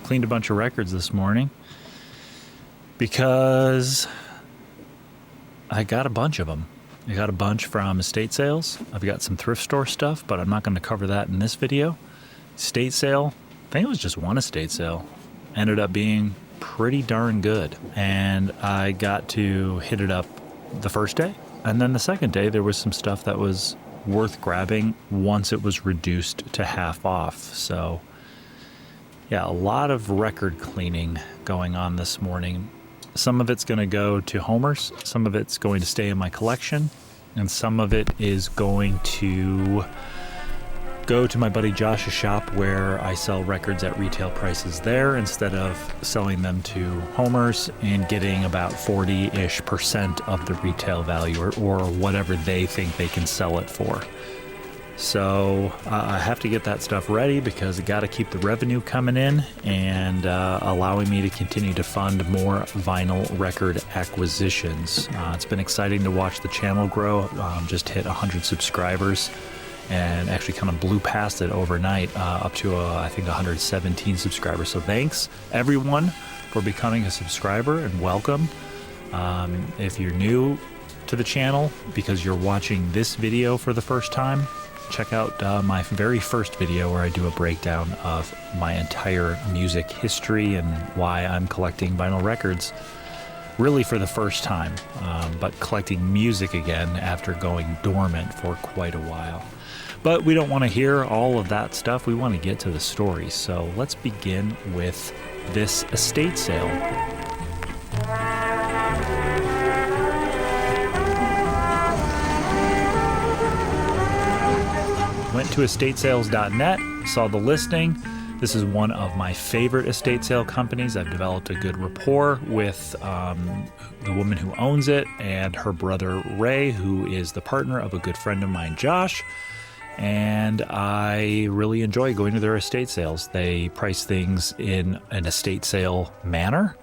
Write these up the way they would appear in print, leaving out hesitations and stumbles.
cleaned a bunch of records this morning because I got a bunch of them. I got a bunch from estate sales. I've got some thrift store stuff, but I'm not going to cover that in this video. Estate sale, I think it was just one estate sale, ended up being pretty darn good. And I got to hit it up the first day. And then the second day, there was some stuff that was worth grabbing once it was reduced to half off. So yeah, a lot of record cleaning going on this morning. Some of it's going to go to Homer's, some of it's going to stay in my collection, and some of it is going to go to my buddy Josh's shop where I sell records at retail prices there instead of selling them to Homer's and getting about 40-ish% of the retail value or whatever they think they can sell it for. So I have to get that stuff ready because I got to keep the revenue coming in and allowing me to continue to fund more vinyl record acquisitions. It's been exciting to watch the channel grow. Just hit 100 subscribers and actually kind of blew past it overnight up to I think 117 subscribers. So thanks everyone for becoming a subscriber and welcome. If you're new to the channel because you're watching this video for the first time, check out my very first video where I do a breakdown of my entire music history and why I'm collecting vinyl records really for the first time, but collecting music again after going dormant for quite a while. But we don't want to hear all of that stuff. We want to get to the story. So let's begin with this estate sale. Went to estatesales.net, saw the listing. This is one of my favorite estate sale companies. I've developed a good rapport with the woman who owns it and her brother Ray, who is the partner of a good friend of mine, Josh. And I really enjoy going to their estate sales. They price things in an estate sale manner.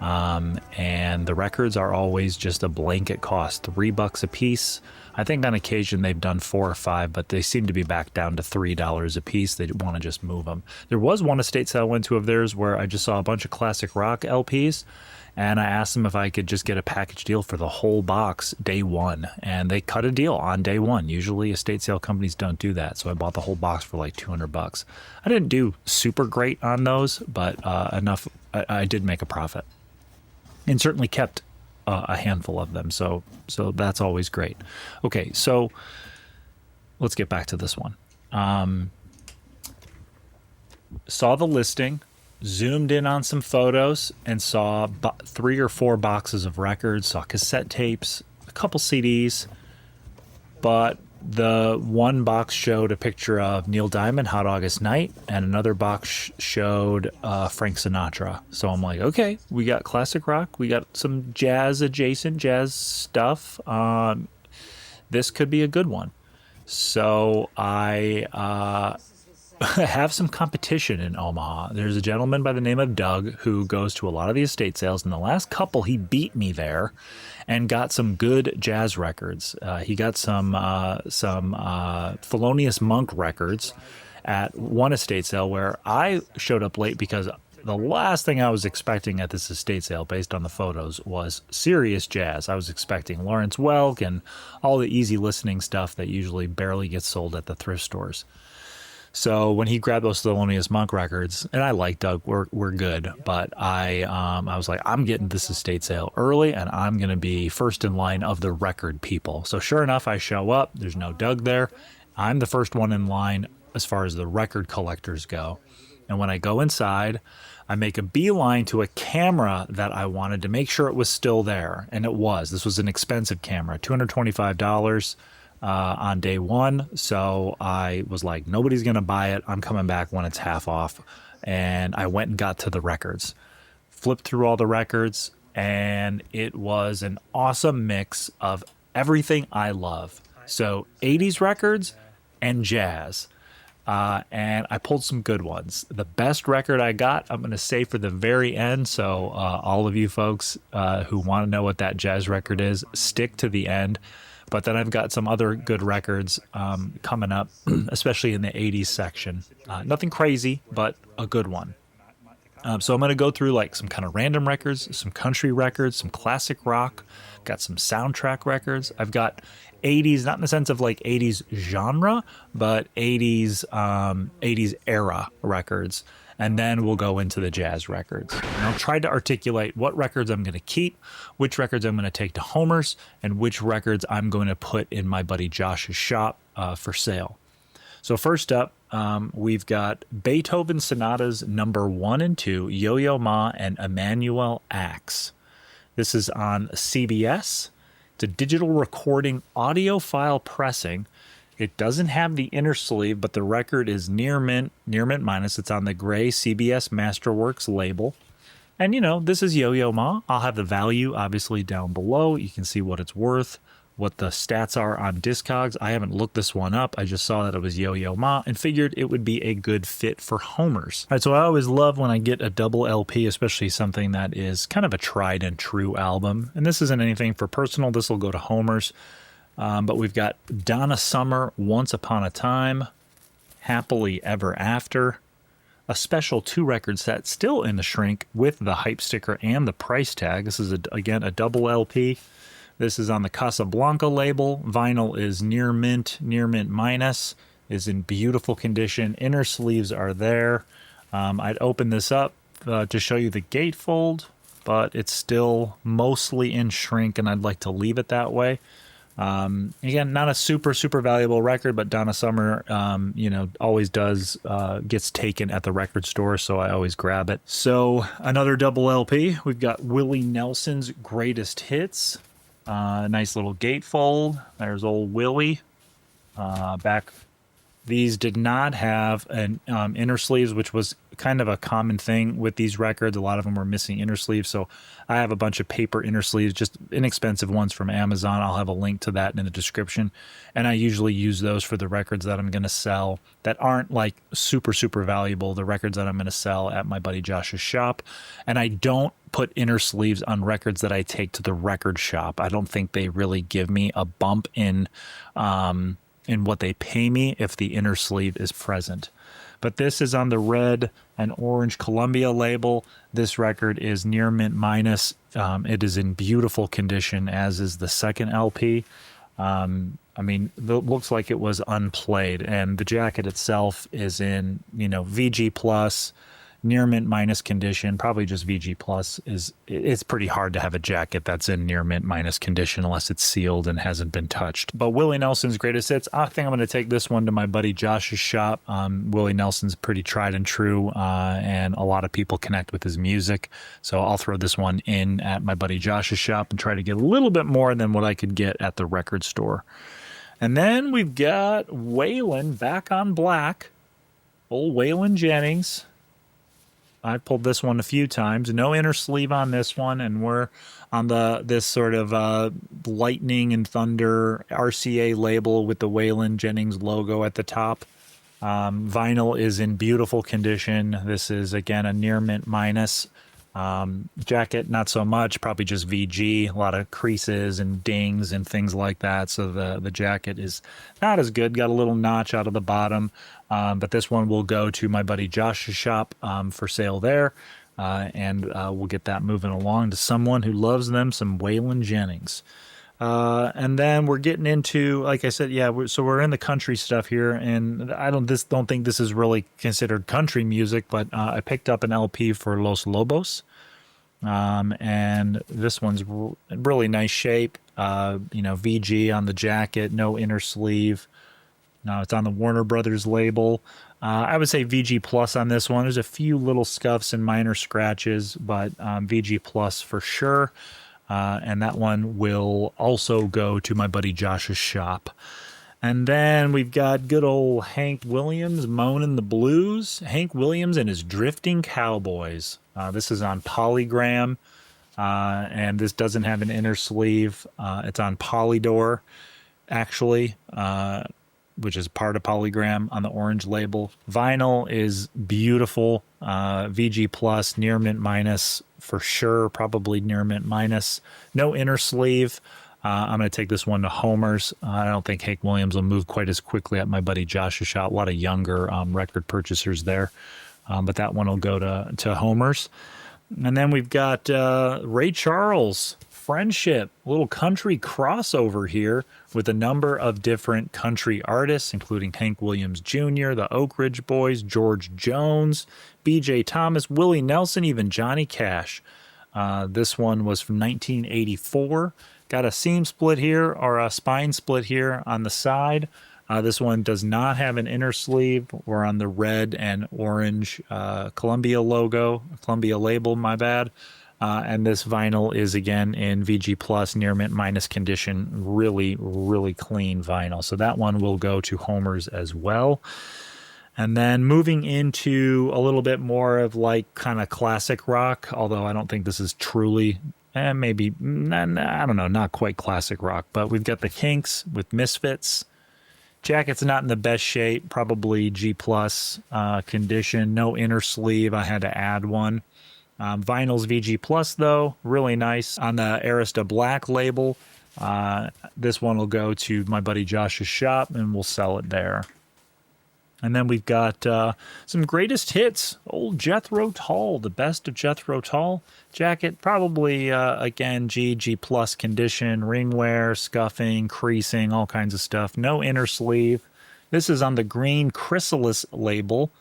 And the records are always just a blanket cost, $3 a piece. I think on occasion they've done 4 or 5, but they seem to be back down to $3 a piece. They want to just move them. There was one estate sale I went to of theirs where I just saw a bunch of classic rock LPs, and I asked them if I could just get a package deal for the whole box day one, and they cut a deal on day one. Usually estate sale companies don't do that, so I bought the whole box for like $200. I didn't do super great on those, but enough. I did make a profit, and certainly kept a handful of them, so that's always great. Okay, so let's get back to this one. Saw the listing, zoomed in on some photos, and saw 3 or 4 boxes of records, saw cassette tapes, a couple CDs, but the one box showed a picture of Neil Diamond, Hot August Night, and another box showed Frank Sinatra. So I'm like, okay, we got classic rock, we got some adjacent jazz stuff. This could be a good one. So I have some competition in Omaha. There's a gentleman by the name of Doug who goes to a lot of the estate sales, and the last couple he beat me there and got some good jazz records. He got some Thelonious Monk records at one estate sale where I showed up late because the last thing I was expecting at this estate sale based on the photos was serious jazz. I was expecting Lawrence Welk and all the easy listening stuff that usually barely gets sold at the thrift stores. So when he grabbed those Thelonious Monk records, and I like Doug, we're good, but I was like, I'm getting this estate sale early, and I'm going to be first in line of the record people. So sure enough, I show up. There's no Doug there. I'm the first one in line as far as the record collectors go. And when I go inside, I make a beeline to a camera that I wanted to make sure it was still there, and it was. This was an expensive camera, $225. On day one, so I was like, nobody's gonna buy it. I'm coming back when it's half off. And I went and got to the records, flipped through all the records, and it was an awesome mix of everything I love. So 80s records and jazz. And I pulled some good ones. The best record I got, I'm going to say for the very end. So all of you folks who want to know what that jazz record is, stick to the end. But then I've got some other good records coming up, especially in the 80s section. Nothing crazy, but a good one. So I'm going to go through like some kind of random records, some country records, some classic rock, got some soundtrack records. I've got 80s, not in the sense of like 80s genre, but 80s era records. And then we'll go into the jazz records. And I'll try to articulate what records I'm going to keep, which records I'm going to take to Homer's, and which records I'm going to put in my buddy Josh's shop for sale. So first up, we've got Beethoven Sonatas number 1 and 2, Yo-Yo Ma and Emanuel Axe. This is on CBS. It's a digital recording audiophile pressing. It doesn't have the inner sleeve, but the record is near mint minus. It's on the gray CBS Masterworks label. And, you know, this is Yo-Yo Ma. I'll have the value, obviously, down below. You can see what it's worth, what the stats are on Discogs. I haven't looked this one up. I just saw that it was Yo-Yo Ma and figured it would be a good fit for Homer's. All right, so I always love when I get a double LP, especially something that is kind of a tried and true album. And this isn't anything for personal. This will go to Homer's. But we've got Donna Summer, Once Upon a Time, Happily Ever After, a special 2-record set still in the shrink with the hype sticker and the price tag. This is, again, a double LP. This is on the Casablanca label. Vinyl is near mint minus, is in beautiful condition. Inner sleeves are there. I'd open this up to show you the gatefold, but it's still mostly in shrink, and I'd like to leave it that way. Again, not a super valuable record, but Donna Summer, always gets taken at the record store, so I always grab it. So another double LP. We've got Willie Nelson's Greatest Hits. Nice little gatefold. There's old Willie. Back. These did not have an inner sleeves, which was kind of a common thing with these records. A lot of them were missing inner sleeves, so I have a bunch of paper inner sleeves, just inexpensive ones from Amazon. I'll have a link to that in the description, and I usually use those for the records that I'm going to sell that aren't like super valuable, the records that I'm going to sell at my buddy Josh's shop. And I don't put inner sleeves on records that I take to the record shop. I don't think they really give me a bump in what they pay me if the inner sleeve is present. But this is on the red and orange Columbia label. This record is near mint minus. It is in beautiful condition, as is the second LP. It looks like it was unplayed, and the jacket itself is in, VG plus, near mint minus condition. Probably just VG plus. It's pretty hard to have a jacket that's in near mint minus condition unless it's sealed and hasn't been touched. But Willie Nelson's Greatest Hits, I think I'm going to take this one to my buddy Josh's shop. Willie Nelson's pretty tried and true, and a lot of people connect with his music, so I'll throw this one in at my buddy Josh's shop and try to get a little bit more than what I could get at the record store. And then we've got Waylon Back on Black, old Waylon Jennings. I pulled this one a few times. No inner sleeve on this one, and we're on this sort of lightning and thunder RCA label with the Waylon Jennings logo at the top. Vinyl is in beautiful condition. This is, again, a near mint minus. Jacket, not so much, probably just VG, a lot of creases and dings and things like that. So the jacket is not as good, got a little notch out of the bottom. But this one will go to my buddy Josh's shop for sale there. And we'll get that moving along to someone who loves them some Waylon Jennings. And then we're getting into, like I said, so we're in the country stuff here, and I don't think this is really considered country music, but I picked up an LP for Los Lobos, and this one's really nice shape. VG on the jacket, no inner sleeve. No, it's on the Warner Brothers label. I would say VG plus on this one. There's a few little scuffs and minor scratches, but VG plus for sure. And that one will also go to my buddy Josh's shop. And then we've got good old Hank Williams, Moanin' the Blues. Hank Williams and his Drifting Cowboys. This is on Polygram, and this doesn't have an inner sleeve. It's on Polydor, actually, which is part of Polygram on the orange label. Vinyl is beautiful. VG plus, near mint minus for sure, probably near mint minus. No inner sleeve. I'm going to take this one to Homer's. I don't think Hank Williams will move quite as quickly at my buddy Josh's shop. A lot of younger record purchasers there. but that one will go to Homer's. And then we've got Ray Charles, Friendship, a little country crossover here with a number of different country artists, including Hank Williams Jr., the Oak Ridge Boys, George Jones, B.J. Thomas, Willie Nelson, even Johnny Cash. This one was from 1984. Got a seam split here, or a spine split here on the side. This one does not have an inner sleeve. We're on the red and orange Columbia logo, Columbia label, my bad. And this vinyl is, again, in VG Plus, near mint minus condition. Really, really clean vinyl. So that one will go to Homer's as well. And then moving into a little bit more of like kind of classic rock, although I don't think this is truly, maybe, I don't know, not quite classic rock. But we've got the Kinks with Misfits. Jacket's not in the best shape, probably G plus condition. No inner sleeve. I had to add one. Vinyl's VG plus though, really nice on the Arista Black label. This one will go to my buddy Josh's shop, and we'll sell it there. And then we've got some greatest hits. Old Jethro Tull, the best of Jethro Tull. Jacket, probably, again, G plus condition, ring wear, scuffing, creasing, all kinds of stuff. No inner sleeve. This is on the green Chrysalis label.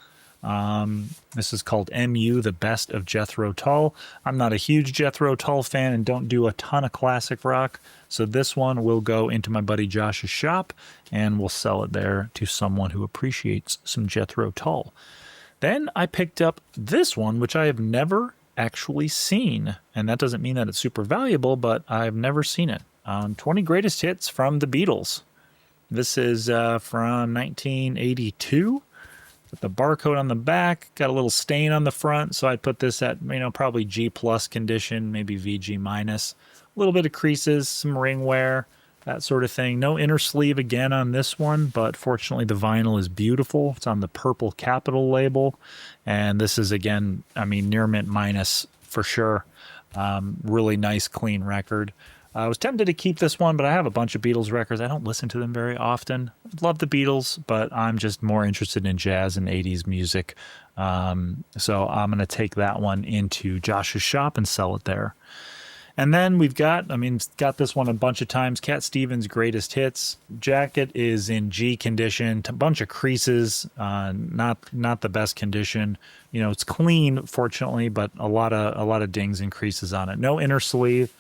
This is called MU, the best of Jethro Tull. I'm not a huge Jethro Tull fan and don't do a ton of classic rock, so this one will go into my buddy Josh's shop, and we'll sell it there to someone who appreciates some Jethro Tull. Then I picked up this one, which I have never actually seen, and that doesn't mean that it's super valuable, but I've never seen it. 20 Greatest Hits from the Beatles. This is from 1982. With the barcode on the back, got a little stain on the front, so I'd put this at, probably G plus condition, maybe VG minus. A little bit of creases, some ring wear, that sort of thing. No inner sleeve again on this one, but fortunately the vinyl is beautiful. It's on the purple Capital label, and this is, again, near mint minus for sure. Really nice, clean record. I was tempted to keep this one, but I have a bunch of Beatles records. I don't listen to them very often. Love the Beatles, but I'm just more interested in jazz and 80s music. So I'm going to take that one into Josh's shop and sell it there. And then we've got this one a bunch of times, Cat Stevens' Greatest Hits. Jacket is in G condition, a bunch of creases, not the best condition. It's clean, fortunately, but a lot of dings and creases on it. No inner sleeve.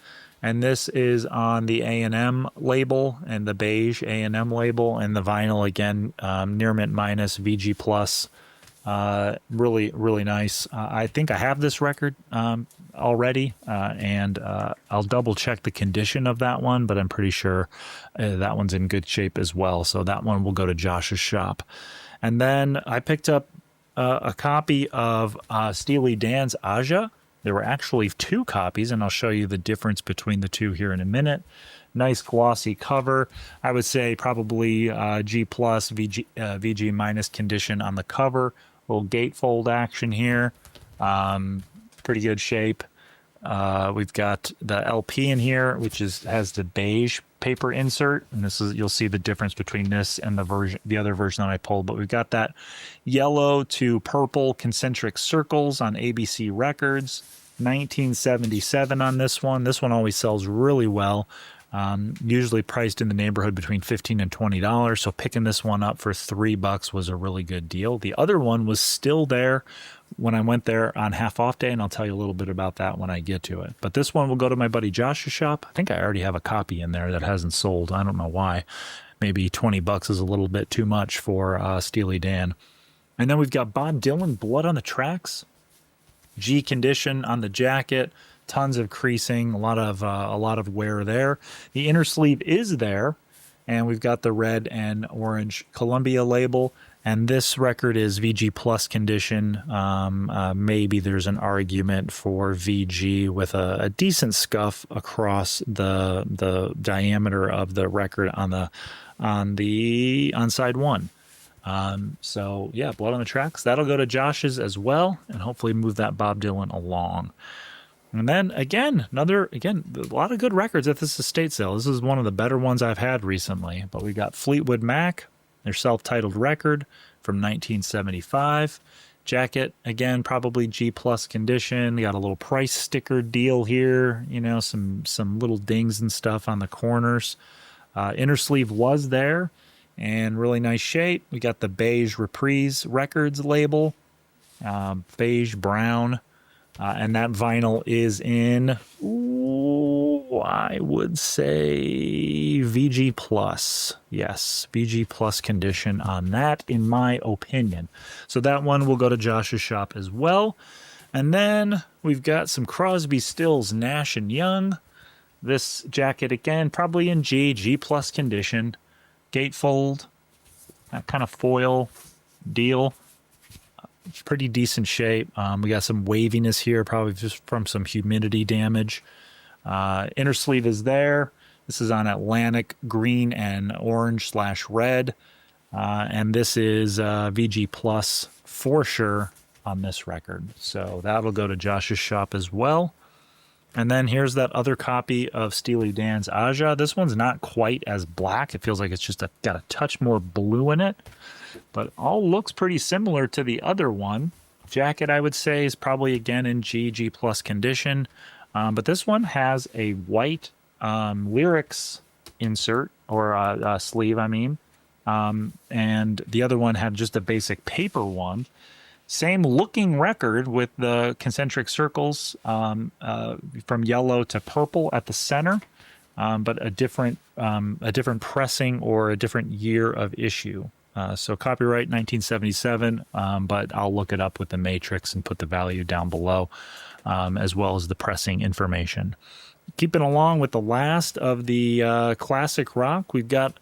And this is on the A&M label and the beige A&M label, and the vinyl, again, near mint minus, VG plus. Really, really nice. I think I have this record already, and I'll double check the condition of that one, but I'm pretty sure that one's in good shape as well. So that one will go to Josh's shop. And then I picked up a copy of Steely Dan's Aja. There were actually 2 copies, and I'll show you the difference between the 2 here in a minute. Nice glossy cover. I would say probably G plus, VG minus condition on the cover. Little gatefold action here. Pretty good shape. We've got the LP in here, which has the beige paper insert, and you'll see the difference between this and the other version that I pulled. But we've got that yellow to purple concentric circles on ABC Records. 1977 on this one. This one always sells really well. Usually priced in the neighborhood between $15 and $20. So picking this one up for $3 was a really good deal. The other one was still there when I went there on half off day, and I'll tell you a little bit about that when I get to it. But this one will go to my buddy Josh's shop. I think I already have a copy in there that hasn't sold. I don't know why. Maybe $20 is a little bit too much for Steely Dan. And then we've got Bob Dylan, Blood on the Tracks. G condition on the jacket. Tons of creasing, a lot of wear there. The inner sleeve is there, and we've got the red and orange Columbia label. And this record is VG plus condition. Maybe there's an argument for VG with a decent scuff across the diameter of the record on side one. So yeah, Blood on the Tracks. That'll go to Josh's as well, and hopefully move that Bob Dylan along. And then again, a lot of good records at this estate sale. This is one of the better ones I've had recently. But we got Fleetwood Mac, their self-titled record from 1975. Jacket, again, probably G plus condition. You got a little price sticker deal here, you know, some little dings and stuff on the corners. Inner sleeve was there and really nice shape. We got the beige Reprise Records label, beige brown, and that vinyl is in, I would say VG plus. Yes, VG plus condition on that, in my opinion. So that one will go to Josh's shop as well. And then we've got some Crosby, Stills, Nash & Young. This jacket, again, probably in G plus condition. Gatefold, that kind of foil deal. Pretty decent shape. We got some waviness here, probably just from some humidity damage. Inner sleeve is there. This is on Atlantic green and orange / red. And this is VG plus for sure on this record. So that'll go to Josh's shop as well. And then here's that other copy of Steely Dan's Aja. This one's not quite as black. It feels like it's just got a touch more blue in it. But all looks pretty similar to the other one. Jacket, I would say, is probably again in G plus condition. But this one has a white lyrics insert, or sleeve, I mean. And the other one had just a basic paper one. Same looking record with the concentric circles from yellow to purple at the center, but a different pressing or a different year of issue. So copyright 1977, but I'll look it up with the matrix and put the value down below, as well as the pressing information. Keeping along with the last of the classic rock, we've got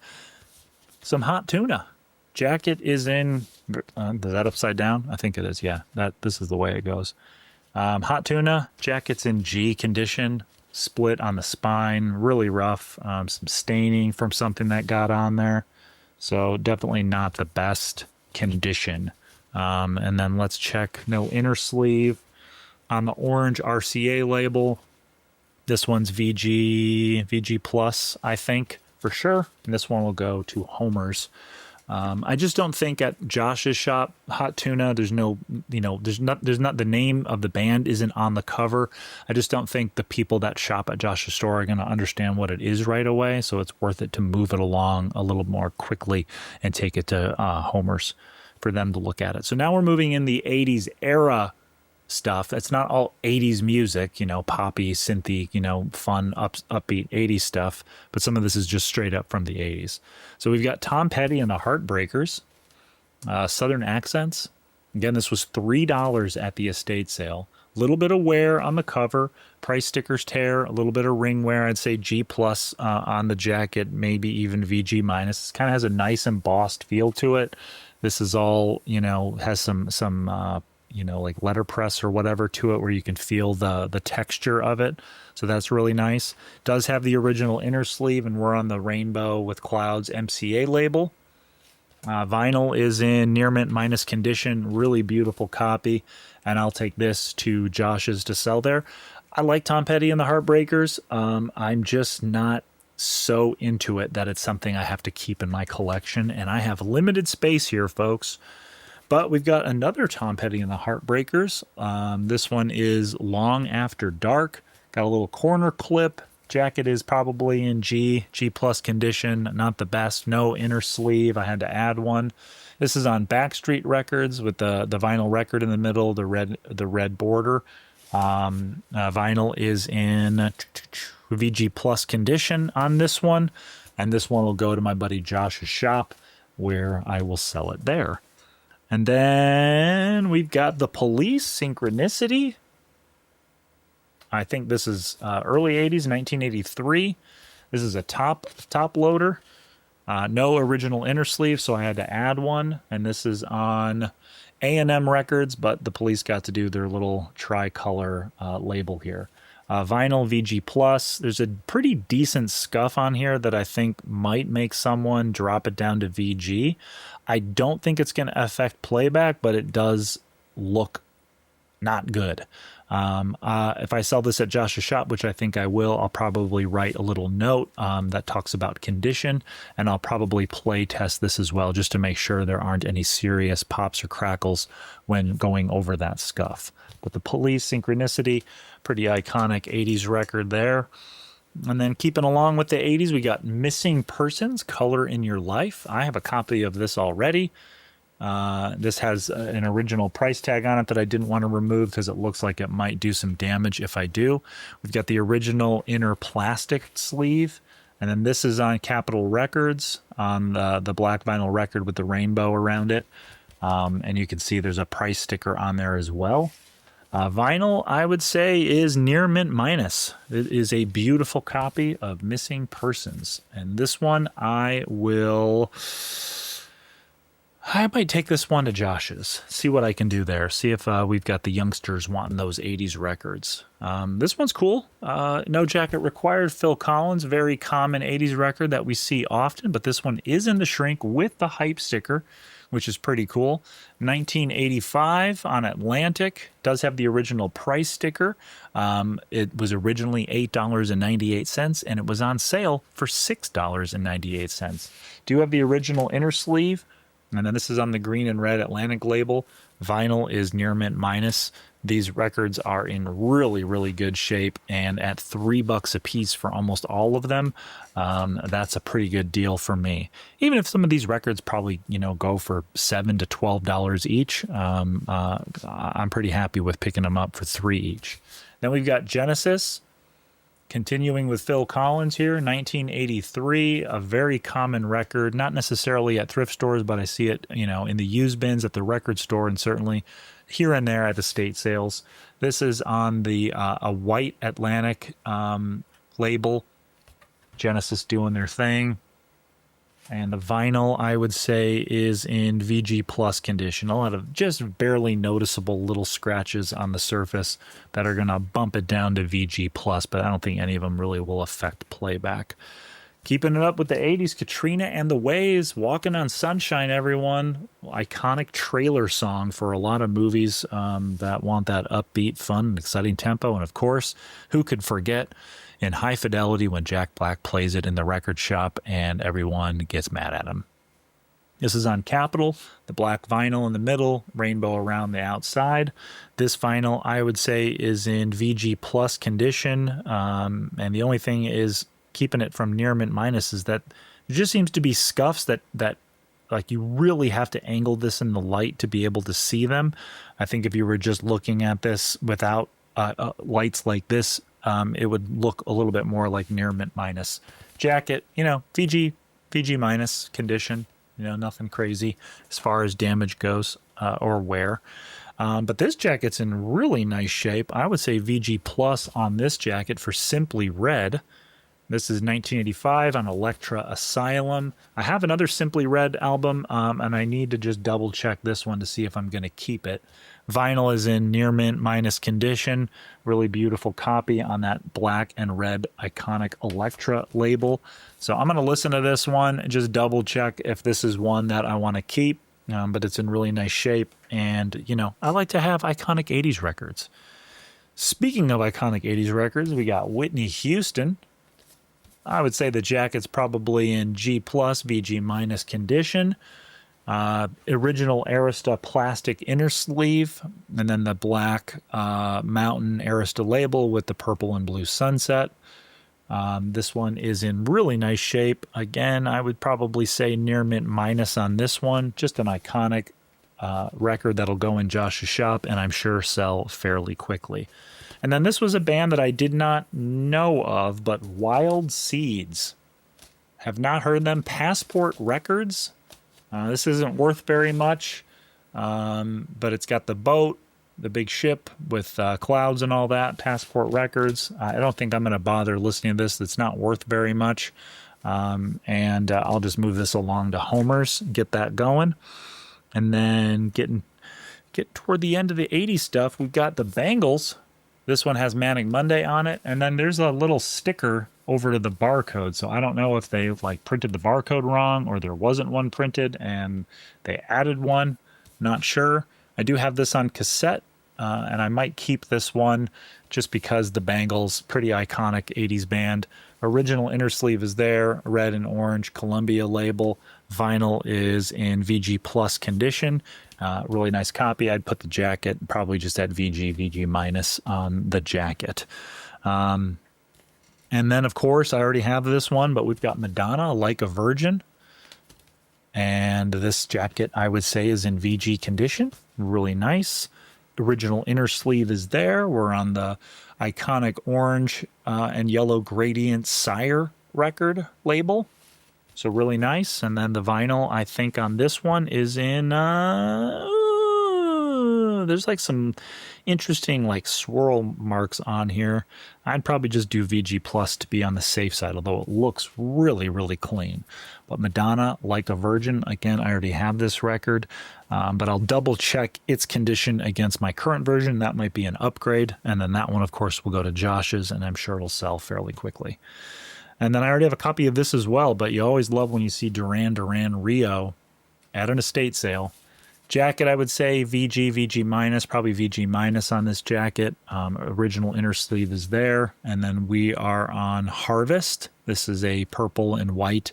some Hot Tuna. Jacket is in, is that upside down? I think it is, yeah. This is the way it goes. Hot Tuna, jacket's in G condition, split on the spine, really rough, some staining from something that got on there. So definitely not the best condition. And then let's check, no inner sleeve. On the orange RCA label, this one's VG plus, I think, for sure. And this one will go to Homer's. I just don't think at Josh's shop, Hot Tuna, there's no, there's not the name of the band isn't on the cover. I just don't think the people that shop at Josh's store are going to understand what it is right away. So it's worth it to move it along a little more quickly and take it to Homer's for them to look at it. So now we're moving in the 80s era stuff. It's not all 80s music, poppy, synthy, fun, upbeat 80s stuff, but some of this is just straight up from the 80s. So we've got Tom Petty and the Heartbreakers, Southern Accents. Again, this was $3 at the estate sale. A little bit of wear on the cover, price stickers tear, a little bit of ring wear. I'd say G plus on the jacket, maybe even VG minus. It kind of has a nice embossed feel to it. This is all, has some like letterpress or whatever to it where you can feel the texture of it. So that's really nice. Does have the original inner sleeve, and we're on the Rainbow with Clouds MCA label. Vinyl is in near mint minus condition, really beautiful copy, and I'll take this to Josh's to sell there. I like Tom Petty and the Heartbreakers. I'm just not so into it that it's something I have to keep in my collection, and I have limited space here, folks. But we've got another Tom Petty and the Heartbreakers. This one is Long After Dark. Got a little corner clip. Jacket is probably in G plus condition. Not the best. No inner sleeve. I had to add one. This is on Backstreet Records with the vinyl record in the middle, the red border. Vinyl is in VG plus condition on this one. And this one will go to my buddy Josh's shop where I will sell it there. And then we've got the Police, Synchronicity. I think this is early 80s, 1983. This is a top loader. No original inner sleeve, so I had to add one. And this is on A&M Records, but the Police got to do their little tricolor label here. Vinyl VG plus. There's a pretty decent scuff on here that I think might make someone drop it down to VG. I don't think it's going to affect playback, but it does look not good. If I sell this at Josh's shop, which I think I will, I'll probably write a little note that talks about condition, and I'll probably play test this as well, just to make sure there aren't any serious pops or crackles when going over that scuff. But the Police Synchronicity, pretty iconic 80s record there. And then keeping along with the 80s, we got Missing Persons, Color in Your Life. I have a copy of this already. This has an original price tag on it that I didn't want to remove because it looks like it might do some damage if I do. We've got the original inner plastic sleeve. And then this is on Capitol Records, on the black vinyl record with the rainbow around it. And you can see there's a price sticker on there as well. Vinyl, I would say, is near mint minus. It is a beautiful copy of Missing Persons. And this one I might take this one to Josh's, see what I can do there, see if we've got the youngsters wanting those 80s records. This one's cool. No jacket required. Phil Collins, very common 80s record that we see often, but this one is in the shrink with the hype sticker, which is pretty cool. 1985 on Atlantic. Does have the original price sticker. It was originally $8.98, and it was on sale for $6.98. Do have the original inner sleeve. And then this is on the green and red Atlantic label. Vinyl is near mint minus. These records are in really, really good shape, and at $3 a piece for almost all of them, that's a pretty good deal for me. Even if some of these records probably, go for $7 to $12 each, I'm pretty happy with picking them up for $3 each. Then we've got Genesis. Continuing with Phil Collins here, 1983, a very common record, not necessarily at thrift stores, but I see it, in the used bins at the record store, and certainly here and there at estate sales. This is on the a white Atlantic label. Genesis doing their thing. And the vinyl, I would say, is in VG Plus condition. A lot of just barely noticeable little scratches on the surface that are going to bump it down to VG Plus, but I don't think any of them really will affect playback. Keeping it up with the 80s, Katrina and the Waves, Walking on Sunshine, everyone. Iconic trailer song for a lot of movies that want that upbeat, fun, and exciting tempo. And of course, who could forget in high fidelity when Jack Black plays it in the record shop and everyone gets mad at him. This is on Capitol, the black vinyl in the middle, rainbow around the outside. This vinyl, I would say, is in VG Plus condition. And the only thing is keeping it from near mint minus is that there just seems to be scuffs that like you really have to angle this in the light to be able to see them. I think if you were just looking at this without lights like this, it would look a little bit more like near mint minus. Jacket, VG minus condition, nothing crazy as far as damage goes or wear. But this jacket's in really nice shape. I would say VG plus on this jacket for Simply Red. This is 1985 on Elektra Asylum. I have another Simply Red album, and I need to just double check this one to see if I'm going to keep it. Vinyl is in near mint minus condition. Really beautiful copy on that black and red iconic Elektra label. So I'm going to listen to this one and just double check if this is one that I want to keep. But it's in really nice shape. And, I like to have iconic 80s records. Speaking of iconic 80s records, we got Whitney Houston. I would say the jacket's probably in G plus, VG minus condition. Original Arista plastic inner sleeve, and then the black Mountain Arista label with the purple and blue sunset. This one is in really nice shape. Again, I would probably say near mint minus on this one. Just an iconic record that'll go in Josh's shop and I'm sure sell fairly quickly. And then this was a band that I did not know of, but Wild Seeds. Have not heard them. Passport Records. This isn't worth very much, but it's got the boat, the big ship with clouds and all that. Passport Records. I don't think I'm going to bother listening to this. It's not worth very much. And I'll just move this along to Homer's, get that going. And then get toward the end of the 80s stuff, we've got the Bangles. This one has Manic Monday on it, and then there's a little sticker over to the barcode. So I don't know if they printed the barcode wrong or there wasn't one printed and they added one. Not sure. I do have this on cassette. and I might keep this one just because the Bangles, pretty iconic 80s band. Original inner sleeve is there, red and orange Columbia label. Vinyl is in VG Plus condition. Really nice copy. I'd put the jacket, probably just at VG minus on the jacket. And then, of course, I already have this one, but we've got Madonna, Like a Virgin. And this jacket, I would say, is in VG condition. Really nice. Original inner sleeve is there. We're on the iconic orange and yellow gradient Sire record label. So really nice. And then the vinyl, I think, on this one is in... there's like some interesting like swirl marks on here. I'd probably just do VG Plus to be on the safe side, although it looks really, really clean. But Madonna, Like a Virgin, again, I already have this record, but I'll double check its condition against my current version. That might be an upgrade. And then that one, of course, will go to Josh's, and I'm sure it'll sell fairly quickly. And then I already have a copy of this as well, but you always love when you see Duran Duran Rio at an estate sale. Jacket, I would say VG minus, probably VG minus on this jacket. Original inner sleeve is there. And then we are on Harvest. This is a purple and white,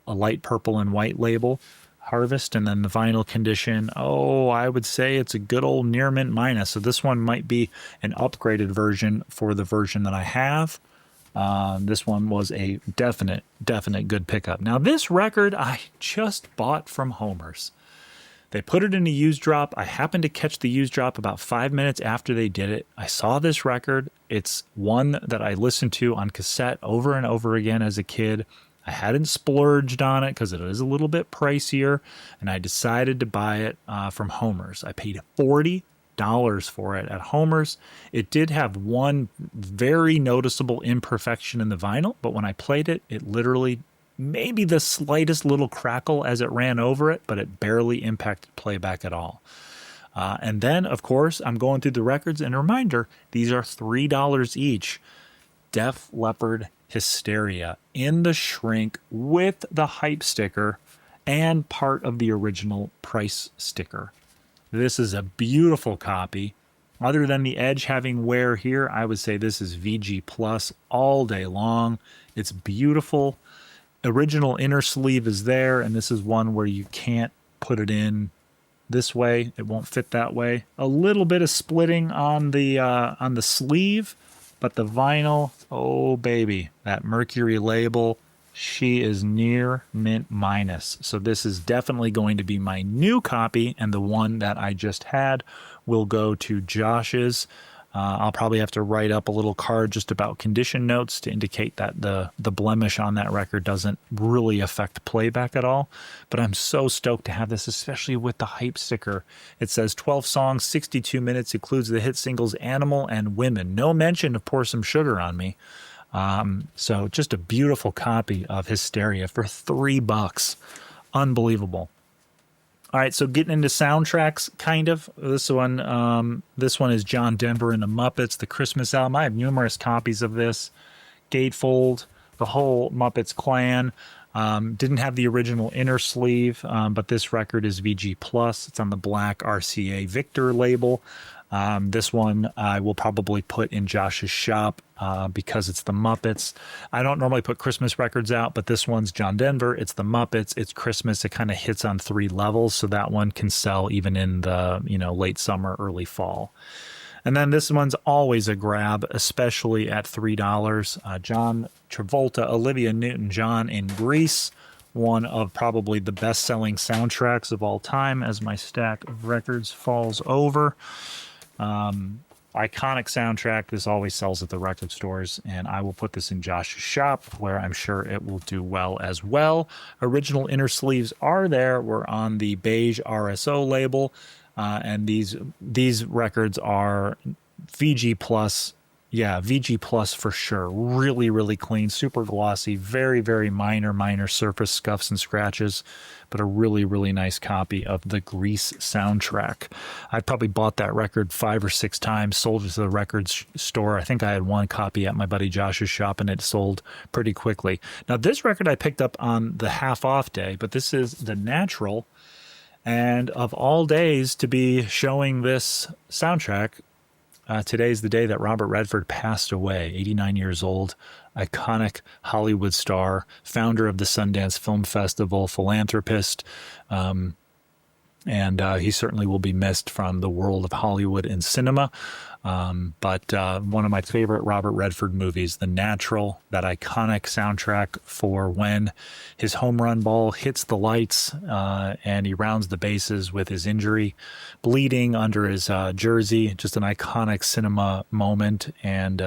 a light purple and white label. Harvest. And then the vinyl condition, I would say it's a good old near mint minus. So this one might be an upgraded version for the version that I have. This one was a definite good pickup. Now this record I just bought from Homer's. They put it in a used drop. I happened to catch the used drop about 5 minutes after they did it. I saw this record. It's one that I listened to on cassette over and over again as a kid. I hadn't splurged on it because it is a little bit pricier, and I decided to buy it from Homer's. I paid $40 for it at Homer's. It did have one very noticeable imperfection in the vinyl, but when I played it, it literally maybe the slightest little crackle as it ran over it, but it barely impacted playback at all. And then, of course, I'm going through the records, and a reminder, these are $3 each. Def Leppard Hysteria in the shrink with the hype sticker and part of the original price sticker. This is a beautiful copy. Other than the edge having wear here, I would say this is VG Plus all day long. It's beautiful. Original inner sleeve is there, and this is one where you can't put it in this way. It won't fit that way. A little bit of splitting on the sleeve, but the vinyl, oh baby, that Mercury label, she is near mint minus. So this is definitely going to be my new copy, and the one that I just had will go to Josh's. I'll probably have to write up a little card just about condition notes to indicate that the blemish on that record doesn't really affect playback at all. But I'm so stoked to have this, especially with the hype sticker. It says 12 songs, 62 minutes, includes the hit singles Animal and Women. No mention of Pour Some Sugar on Me. So just a beautiful copy of Hysteria for $3. Unbelievable. All right, so getting into soundtracks, kind of. This one is John Denver and the Muppets, the Christmas album. I have numerous copies of this. Gatefold, the whole Muppets clan. Didn't have the original inner sleeve, but this record is VG Plus. It's on the black RCA Victor label. This one I will probably put in Josh's shop because it's the Muppets. I don't normally put Christmas records out, but this one's John Denver. It's the Muppets. It's Christmas. It kind of hits on 3 levels, so that one can sell even in the late summer, early fall. And then this one's always a grab, especially at $3. John Travolta, Olivia Newton-John in Grease. One of probably the best-selling soundtracks of all time as my stack of records falls over. Iconic soundtrack. This always sells at the record stores, and I will put this in Josh's shop where I'm sure it will do well as well. Original inner sleeves are there. We're on the beige RSO label, and these records are VG Plus. Yeah, VG Plus for sure. Really, really clean, super glossy, very, very minor surface scuffs and scratches, but a really, really nice copy of the Grease soundtrack. I probably bought that record 5 or 6 times, sold it to the record store. I think I had one copy at my buddy Josh's shop, and it sold pretty quickly. Now, this record I picked up on the half-off day, but this is The Natural, And of all days to be showing this soundtrack, today's the day that Robert Redford passed away, 89 years old, iconic Hollywood star, founder of the Sundance Film Festival, philanthropist, and he certainly will be missed from the world of Hollywood and cinema. But one of my favorite Robert Redford movies, The Natural, that iconic soundtrack for when his home run ball hits the lights and he rounds the bases with his injury, bleeding under his jersey. Just an iconic cinema moment. And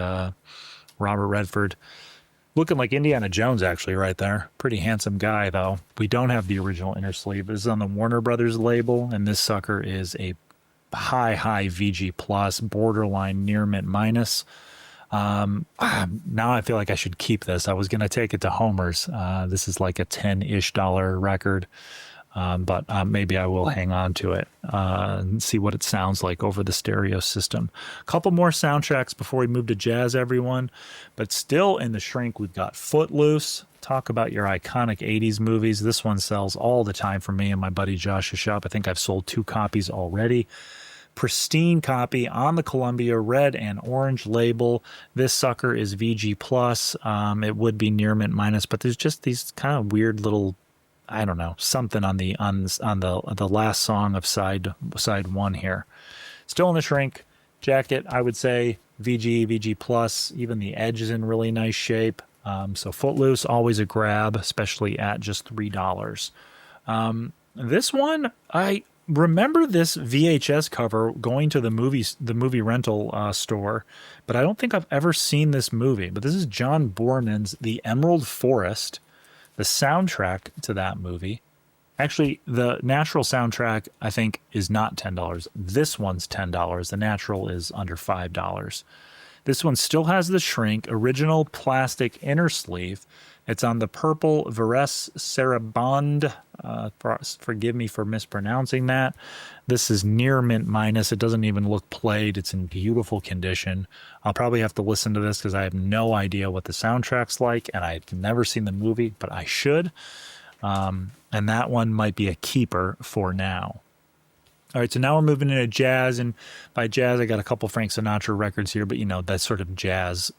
Robert Redford looking like Indiana Jones, actually, right there. Pretty handsome guy, though. We don't have the original inner sleeve. This is on the Warner Brothers label, and this sucker is a high VG plus, borderline near mint minus. Now I feel like I should keep this. I was going to take it to Homer's. This is like a $10-ish record. But maybe I will hang on to it and see what it sounds like over the stereo system. A couple more soundtracks before we move to jazz, everyone. But still in the shrink, we've got Footloose. Talk about your iconic 80s movies. This one sells all the time for me and my buddy Josh's shop. I think I've sold 2 copies already. Pristine copy on the Columbia red and orange label. This sucker is VG plus. It would be near mint minus, but there's just these kind of weird little, I don't know, something on the last song of side 1 here. Still in the shrink. Jacket, I would say VG plus. Even the edge is in really nice shape. So Footloose, always a grab, especially at just $3. This one, I remember this VHS cover going to the movie rental store, but I don't think I've ever seen this movie. But this is John Boorman's The Emerald Forest, the soundtrack to that movie. Actually, the Natural soundtrack, I think, is not $10. This one's $10. The Natural is under $5. This one still has the shrink, original plastic inner sleeve. It's on the purple Varese Sarabande. Forgive me for mispronouncing that. This is near mint minus. It doesn't even look played. It's in beautiful condition. I'll probably have to listen to this because I have no idea what the soundtrack's like, and I've never seen the movie, but I should. And that one might be a keeper for now. All right, so now we're moving into jazz, and by jazz, I got a couple Frank Sinatra records here, but that's sort of jazz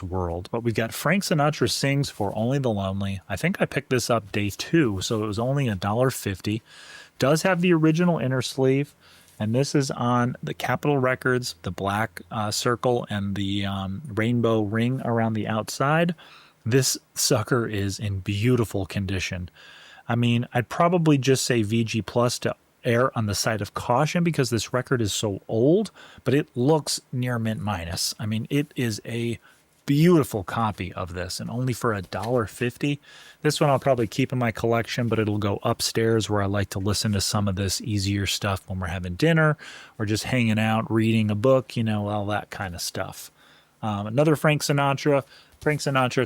world. But we've got Frank Sinatra Sings for Only the Lonely. I think I picked this up day 2, so it was only $1.50. Does have the original inner sleeve, and this is on the Capitol Records, the black circle and the rainbow ring around the outside. This sucker is in beautiful condition. I mean, I'd probably just say VG plus to err on the side of caution because this record is so old, but it looks near mint minus. I mean, it is a beautiful copy of this, and only for $1.50. This one I'll probably keep in my collection, but it'll go upstairs where I like to listen to some of this easier stuff when we're having dinner or just hanging out, reading a book, all that kind of stuff. Another Frank Sinatra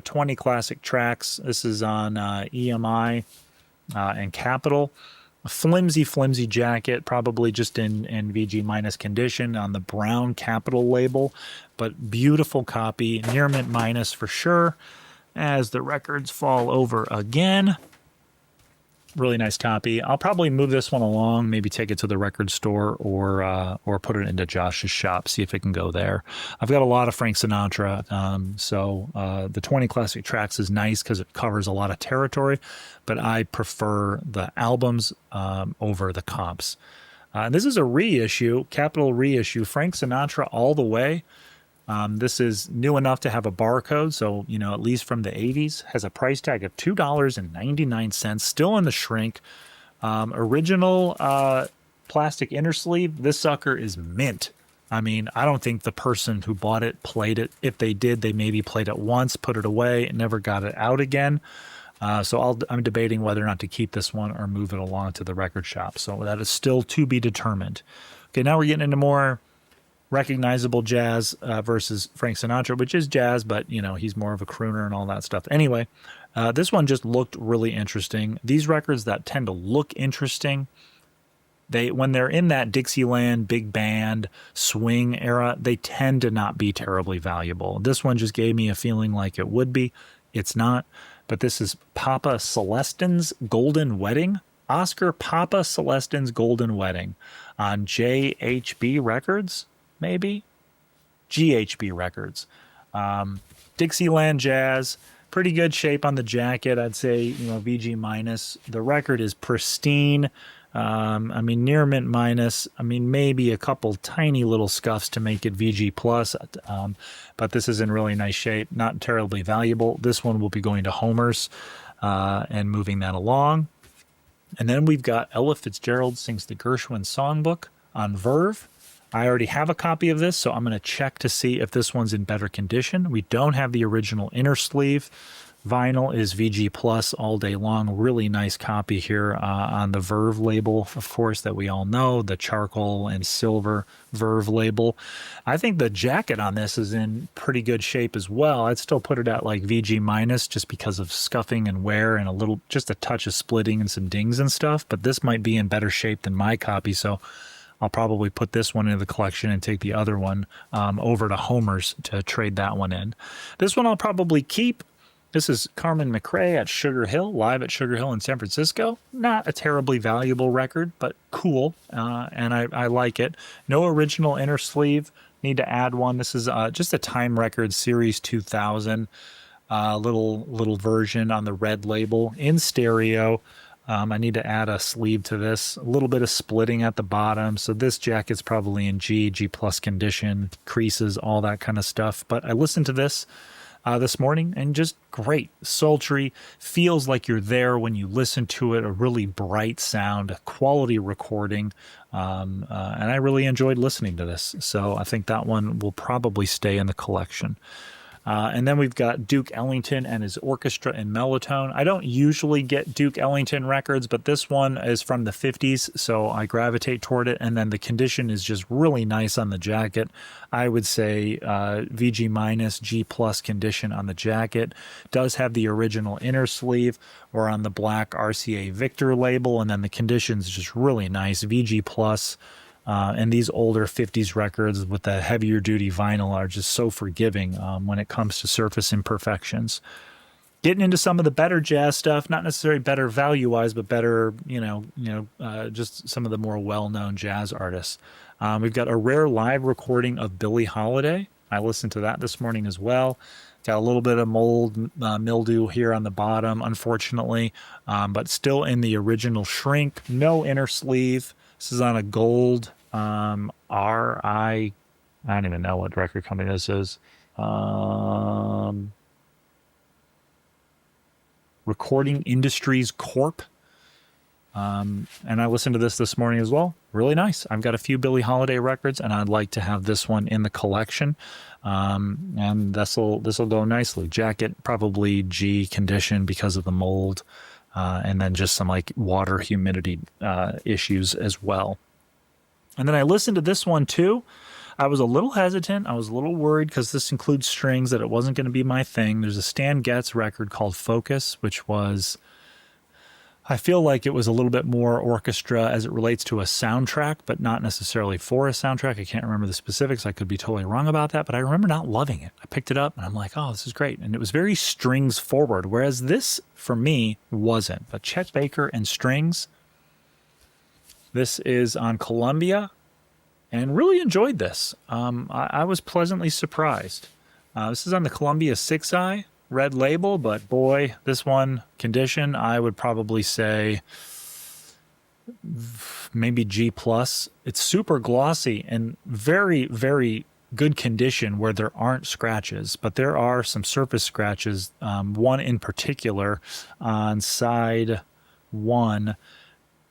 20 classic tracks. This is on EMI and Capitol. A flimsy jacket, probably just in VG minus condition on the brown Capitol label, but beautiful copy, near mint minus for sure. As the records fall over again, really nice copy. I'll probably move this one along, maybe take it to the record store or put it into Josh's shop, see if it can go there. I've got a lot of Frank Sinatra, so the 20 classic tracks is nice because it covers a lot of territory, but I prefer the albums over the comps. This is a reissue, Capitol reissue, Frank Sinatra All the Way. This is new enough to have a barcode, so, at least from the 80s, has a price tag of $2.99, still in the shrink. Original plastic inner sleeve. This sucker is mint. I mean, I don't think the person who bought it played it. If they did, they maybe played it once, put it away, and never got it out again. So I'm debating whether or not to keep this one or move it along to the record shop. So that is still to be determined. Okay, now we're getting into more recognizable jazz versus Frank Sinatra, which is jazz, but he's more of a crooner and all that stuff. Anyway, this one just looked really interesting. These records that tend to look interesting, when they're in that Dixieland big band swing era, they tend to not be terribly valuable. This one just gave me a feeling like it would be. It's not, but this is Papa Celestin's Golden Wedding. Oscar Papa Celestin's Golden Wedding on JHB Records, maybe? GHB Records. Dixieland Jazz, pretty good shape on the jacket. I'd say, you know, VG minus. The record is pristine. I mean, near mint minus. I mean, maybe a couple tiny little scuffs to make it VG plus. But this is in really nice shape. Not terribly valuable. This one will be going to Homer's and moving that along. And then we've got Ella Fitzgerald Sings the Gershwin Songbook on Verve. I already have a copy of this, so I'm going to check to see if this one's in better condition. We don't have the original inner sleeve. Vinyl is VG Plus all day long. Really nice copy here on the Verve label, of course, that we all know, the charcoal and silver Verve label. I think the jacket on this is in pretty good shape as well. I'd still put it at like VG minus just because of scuffing and wear and just a touch of splitting and some dings and stuff. But this might be in better shape than my copy, so I'll probably put this one into the collection and take the other one over to Homer's to trade that one in. This one I'll probably keep. This is Carmen McRae at Sugar Hill, live at Sugar Hill in San Francisco. Not a terribly valuable record, but cool, and I like it. No original inner sleeve. Need to add one. This is just a Time Records Series 2000 little version on the red label in stereo. I need to add a sleeve to this. A little bit of splitting at the bottom. So this jacket's probably in G plus condition, creases, all that kind of stuff. But I listened to this this morning and just great. Sultry. Feels like you're there when you listen to it. A really bright sound, a quality recording. And I really enjoyed listening to this. So I think that one will probably stay in the collection. And then we've got Duke Ellington and his orchestra in Mellotone. I don't usually get Duke Ellington records, but this one is from the 50s, so I gravitate toward it. And then the condition is just really nice on the jacket. I would say VG minus, G plus condition on the jacket. Does have the original inner sleeve or on the black RCA Victor label, and then the condition's just really nice, VG plus. And these older 50s records with the heavier duty vinyl are just so forgiving when it comes to surface imperfections. Getting into some of the better jazz stuff, not necessarily better value-wise, but better, just some of the more well-known jazz artists. We've got a rare live recording of Billie Holiday. I listened to that this morning as well. Got a little bit of mold, mildew here on the bottom, unfortunately, but still in the original shrink. No inner sleeve. This is on a gold I don't even know what record company this is. Recording Industries Corp. And I listened to this morning as well. Really nice. I've got a few Billie Holiday records, and I'd like to have this one in the collection. And this'll go nicely. Jacket probably G condition because of the mold, and then just some like water humidity issues as well. And then I listened to this one too. I was a little hesitant. I was a little worried because this includes strings that it wasn't going to be my thing. There's a Stan Getz record called Focus, which was, I feel like it was a little bit more orchestra as it relates to a soundtrack, but not necessarily for a soundtrack. I can't remember the specifics. I could be totally wrong about that, but I remember not loving it. I picked it up and I'm like, oh, this is great. And it was very strings forward, whereas this, for me, wasn't. But Chet Baker and strings. This is on Columbia, and really enjoyed this. I was pleasantly surprised. This is on the Columbia 6i red label, but boy, this one condition, I would probably say maybe G plus. It's super glossy and very, very good condition where there aren't scratches, but there are some surface scratches. One in particular on side 1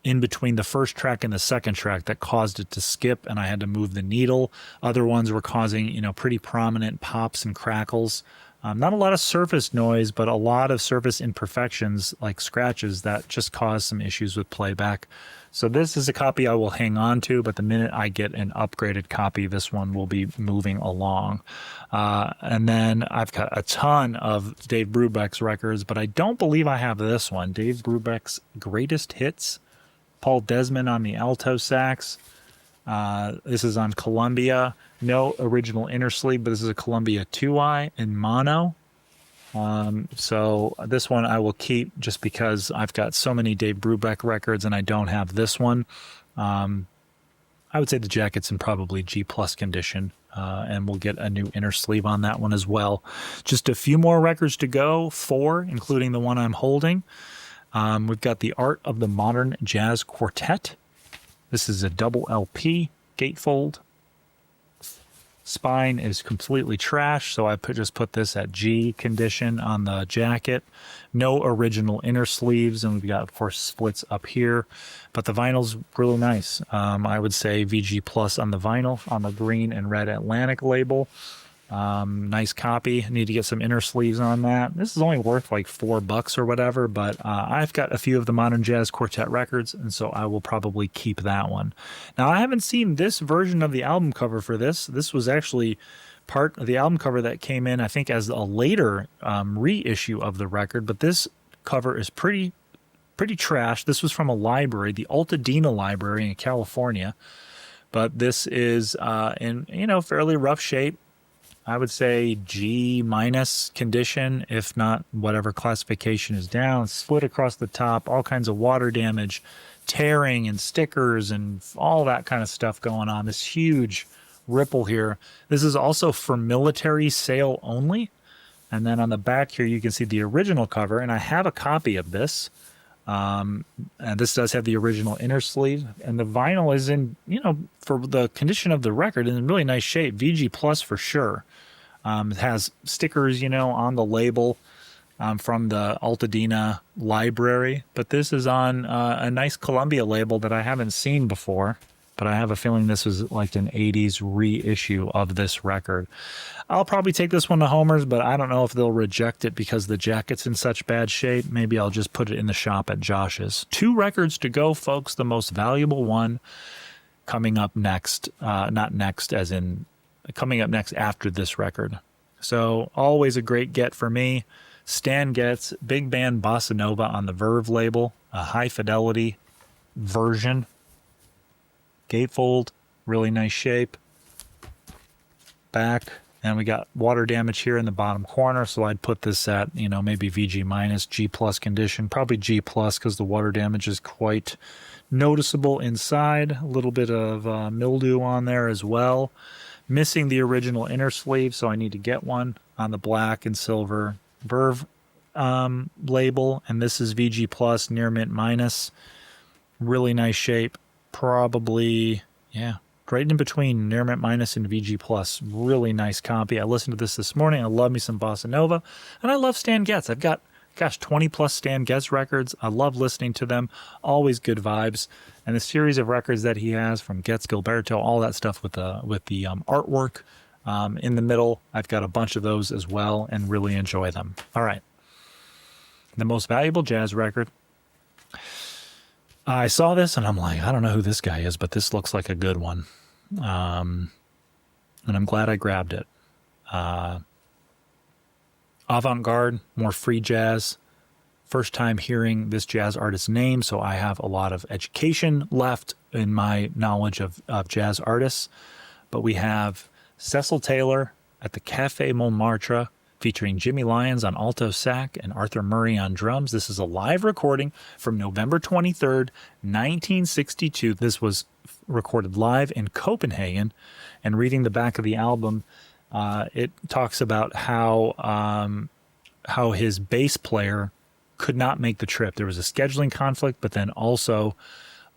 in between the first track and the second track that caused it to skip, and I had to move the needle. Other ones were causing, pretty prominent pops and crackles. Not a lot of surface noise, but a lot of surface imperfections like scratches that just caused some issues with playback. So this is a copy I will hang on to, but the minute I get an upgraded copy, this one will be moving along. And then I've got a ton of Dave Brubeck's records, but I don't believe I have this one. Dave Brubeck's Greatest Hits. Paul Desmond on the alto sax. This is on Columbia. No original inner sleeve, but this is a Columbia 2i in mono. So this one I will keep just because I've got so many Dave Brubeck records and I don't have this one. I would say the jacket's in probably G plus condition, and we'll get a new inner sleeve on that one as well. Just a few more records to go, 4, including the one I'm holding. We've got the Art of the Modern Jazz Quartet. This is a double LP, gatefold. Spine is completely trash, so I just put this at G condition on the jacket. No original inner sleeves, and we've got, of course, splits up here. But the vinyl's really nice. I would say VG Plus on the vinyl, on the green and red Atlantic label. Nice copy. Need to get some inner sleeves on that. This is only worth like $4 or whatever, but I've got a few of the Modern Jazz Quartet records, and so I will probably keep that one. Now, I haven't seen this version of the album cover for this. This was actually part of the album cover that came in, I think, as a later reissue of the record, but this cover is pretty trash. This was from a library, the Altadena Library in California, but this is in, fairly rough shape. I would say G minus condition, if not whatever classification is down. Split across the top, all kinds of water damage, tearing and stickers and all that kind of stuff going on. This huge ripple here. This is also for military sale only. And then on the back here, you can see the original cover, and I have a copy of this. And this does have the original inner sleeve, and the vinyl is in, for the condition of the record, in really nice shape. VG Plus for sure. It has stickers, on the label from the Altadena library, but this is on a nice Columbia label that I haven't seen before, but I have a feeling this was like an 80s reissue of this record. I'll probably take this one to Homer's, but I don't know if they'll reject it because the jacket's in such bad shape. Maybe I'll just put it in the shop at Josh's. 2 records to go, folks. The most valuable one coming up next, not next as in coming up next after this record. So always a great get for me. Stan Getz, Big Band Bossa Nova on the Verve label, a high fidelity version. Gatefold, really nice shape. Back, and we got water damage here in the bottom corner, so I'd put this at, maybe VG minus, G plus condition, probably G plus because the water damage is quite noticeable inside. A little bit of mildew on there as well. Missing the original inner sleeve, so I need to get one on the black and silver Verve label, and this is VG plus, near mint minus. Really nice shape. Probably, right in between near mint minus and VG plus. Really nice copy. I listened to this morning. I love me some Bossa Nova, and I love Stan Getz. I've got 20 plus Stan Getz records. I love listening to them. Always good vibes. And the series of records that he has from Getz, Gilberto, all that stuff with the artwork in the middle. I've got a bunch of those as well and really enjoy them. All right. The most valuable jazz record. I saw this and I'm like, I don't know who this guy is, but this looks like a good one. And I'm glad I grabbed it. Avant-garde, more free jazz. First time hearing this jazz artist's name, so I have a lot of education left in my knowledge of jazz artists. But we have Cecil Taylor at the Café Montmartre, featuring Jimmy Lyons on alto sax and Arthur Murray on drums. This is a live recording from November 23rd, 1962. This was recorded live in Copenhagen. And reading the back of the album, it talks about how his bass player could not make the trip. There was a scheduling conflict, but then also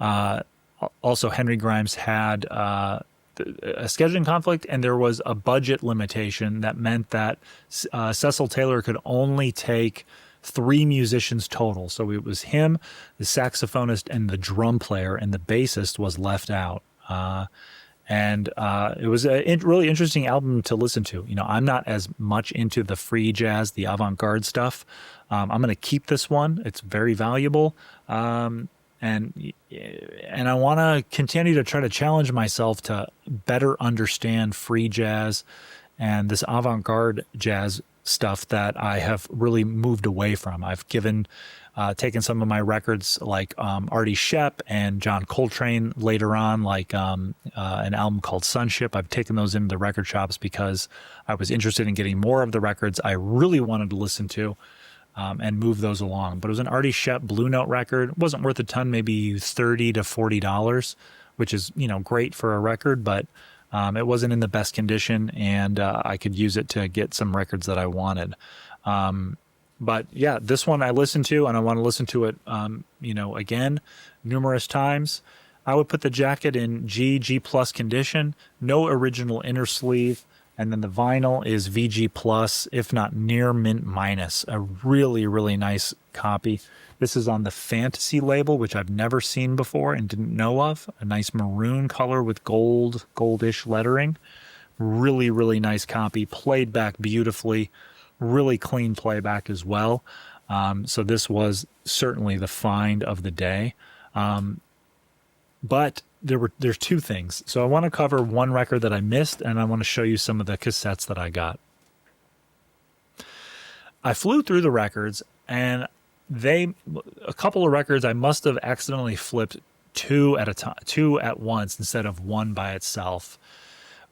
Henry Grimes had a scheduling conflict, and there was a budget limitation that meant that Cecil Taylor could only take 3 musicians total. So it was him, the saxophonist, and the drum player, and the bassist was left out. And it was a really interesting album to listen to. I'm not as much into the free jazz, the avant-garde stuff. I'm going to keep this one. It's very valuable. And I want to continue to try to challenge myself to better understand free jazz and this avant-garde jazz stuff that I have really moved away from. I've given taken some of my records like Artie Shepp and John Coltrane later on, like an album called Sunship. I've taken those into the record shops because I was interested in getting more of the records I really wanted to listen to and move those along. But it was an Artie Shepp Blue Note record. It wasn't worth a ton, maybe $30 to $40, which is, great for a record, but it wasn't in the best condition, and I could use it to get some records that I wanted. But yeah, this one I listened to, and I want to listen to it, again, numerous times. I would put the jacket in G plus condition, no original inner sleeve, and then the vinyl is VG plus, if not near mint minus. A really, really nice copy. This is on the Fantasy label, which I've never seen before and didn't know of. A nice maroon color with goldish lettering. Really, really nice copy. Played back beautifully. Really clean playback as well. So this was certainly the find of the day. But there's two things. So I want to cover one record that I missed, and I want to show you some of the cassettes that I got. I flew through the records, and a couple of records I must have accidentally flipped two at once instead of one by itself.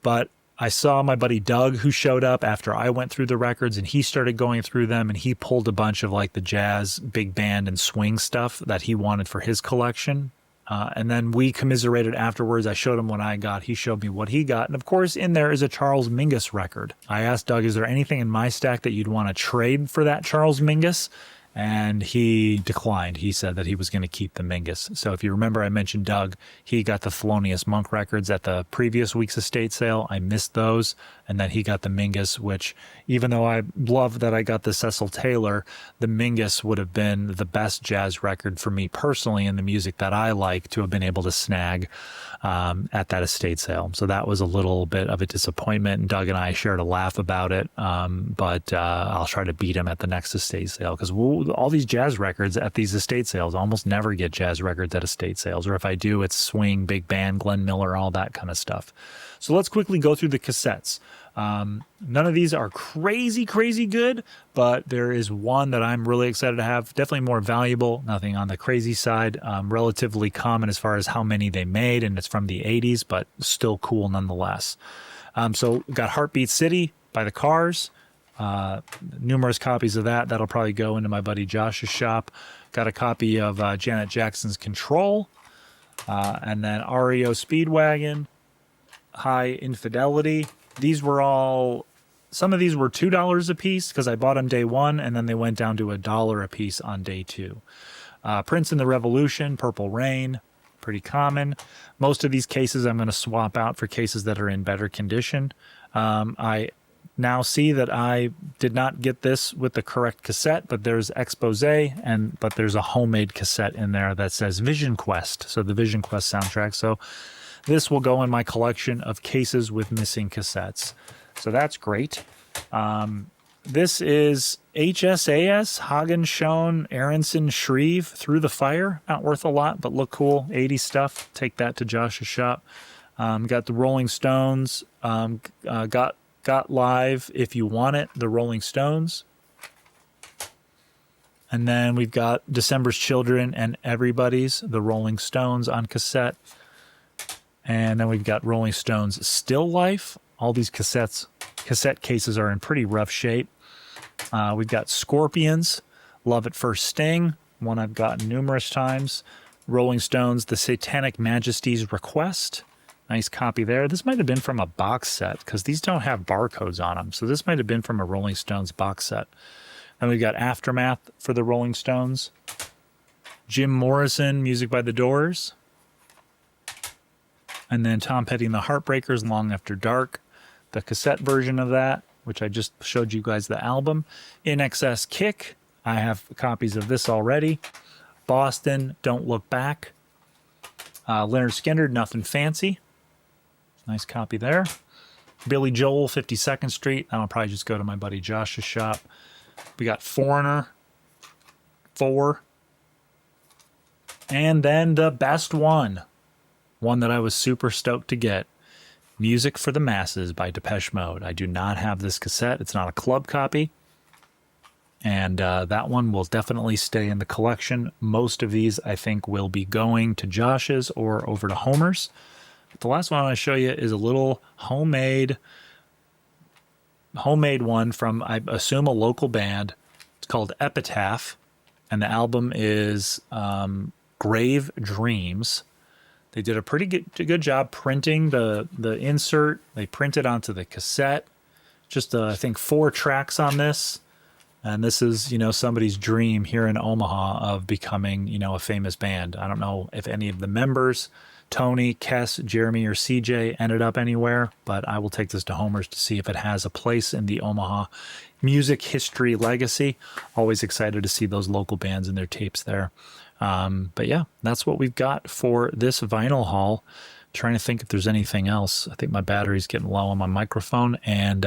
But I saw my buddy Doug, who showed up after I went through the records, and he started going through them, and he pulled a bunch of like the jazz, big band, and swing stuff that he wanted for his collection. And then we commiserated afterwards. I showed him what I got. He showed me what he got. And of course, in there is a Charles Mingus record. I asked Doug, is there anything in my stack that you'd want to trade for that Charles Mingus? And he declined. He said that he was going to keep the Mingus. So if you remember, I mentioned Doug. He got the Thelonious Monk records at the previous week's estate sale. I missed those. And then he got the Mingus, which even though I love that I got the Cecil Taylor, the Mingus would have been the best jazz record for me personally in the music that I like to have been able to snag at that estate sale. So that was a little bit of a disappointment. And Doug and I shared a laugh about it. But I'll try to beat him at the next estate sale, because all these jazz records at these estate sales, almost never get jazz records at estate sales. Or if I do, it's swing, big band, Glenn Miller, all that kind of stuff. So let's quickly go through the cassettes. None of these are crazy good, but there is one that I'm really excited to have. Definitely more valuable, nothing on the crazy side. Relatively common as far as how many they made, and it's from the 80s, but still cool nonetheless. So we got Heartbeat City by the Cars. Numerous copies of that. That'll probably go into my buddy Josh's shop. Got a copy of Janet Jackson's Control. And then REO Speedwagon. High Infidelity. These were some of these were $2 a piece because I bought them day one, and then they went down to $1 a piece on day two. Prince and the Revolution, Purple Rain, pretty common. Most of these cases I'm going to swap out for cases that are in better condition. I now see that I did not get this with the correct cassette, but there's expose, but there's a homemade cassette in there that says Vision Quest, so the Vision Quest soundtrack. So this will go in my collection of cases with missing cassettes. So that's great. This is HSAS, Hagen, Schoen, Aronson, Shreve, Through the Fire. Not worth a lot, but look cool. 80s stuff. Take that to Josh's shop. Got the Rolling Stones. Got Live, If You Want It, the Rolling Stones. And then we've got December's Children and Everybody's, the Rolling Stones on cassette. And then we've got Rolling Stones Still Life. All these cassette cases are in pretty rough shape. We've got Scorpions, Love at First Sting, one I've gotten numerous times. Rolling Stones, The Satanic Majesty's Request. Nice copy there. This might have been from a box set because these don't have barcodes on them. So this might have been from a Rolling Stones box set. Then we've got Aftermath for the Rolling Stones. Jim Morrison, Music by the Doors. And then Tom Petty and the Heartbreakers, Long After Dark. The cassette version of that, which I just showed you guys the album. In Excess Kick. I have copies of this already. Boston, Don't Look Back. Leonard Skinner, Nothing Fancy. Nice copy there. Billy Joel, 52nd Street. That'll probably just go to my buddy Josh's shop. We got Foreigner, 4. And then the best one that I was super stoked to get. Music for the Masses by Depeche Mode. I do not have this cassette. It's not a club copy. And that one will definitely stay in the collection. Most of these, I think, will be going to Josh's or over to Homer's. But the last one I want to show you is a little homemade one from, I assume, a local band. It's called Epitaph, and the album is Grave Dreams. They did a pretty good job printing the insert. They printed onto the cassette. Just I think 4 tracks on this. And this is, somebody's dream here in Omaha of becoming, a famous band. I don't know if any of the members, Tony, Kes, Jeremy, or CJ, ended up anywhere, but I will take this to Homer's to see if it has a place in the Omaha music history legacy. Always excited to see those local bands and their tapes there. But yeah, that's what we've got for this vinyl haul. Trying to think if there's anything else. I think my battery's getting low on my microphone, and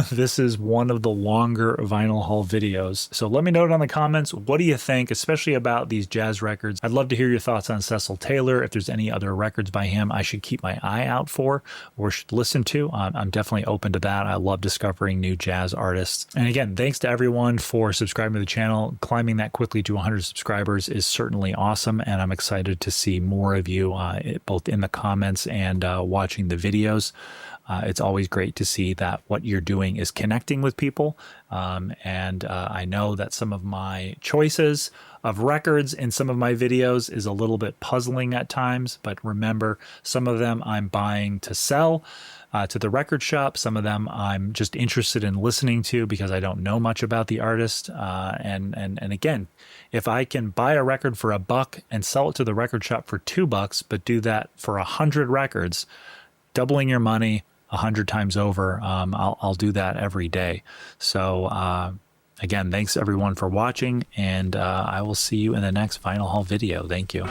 this is one of the longer vinyl haul videos. So let me know in the comments, what do you think, especially about these jazz records? I'd love to hear your thoughts on Cecil Taylor. If there's any other records by him I should keep my eye out for or should listen to, I'm definitely open to that. I love discovering new jazz artists. And again, thanks to everyone for subscribing to the channel. Climbing that quickly to 100 subscribers is certainly awesome, and I'm excited to see more of you both in the comments and watching the videos. It's always great to see that what you're doing is connecting with people. And I know that some of my choices of records in some of my videos is a little bit puzzling at times, but remember, some of them I'm buying to sell to the record shop. Some of them I'm just interested in listening to because I don't know much about the artist. And again, if I can buy a record for $1 and sell it to the record shop for $2, but do that for 100 records, doubling your money 100 times over, I'll do that every day. So again, thanks everyone for watching, and I will see you in the next vinyl haul video. Thank you.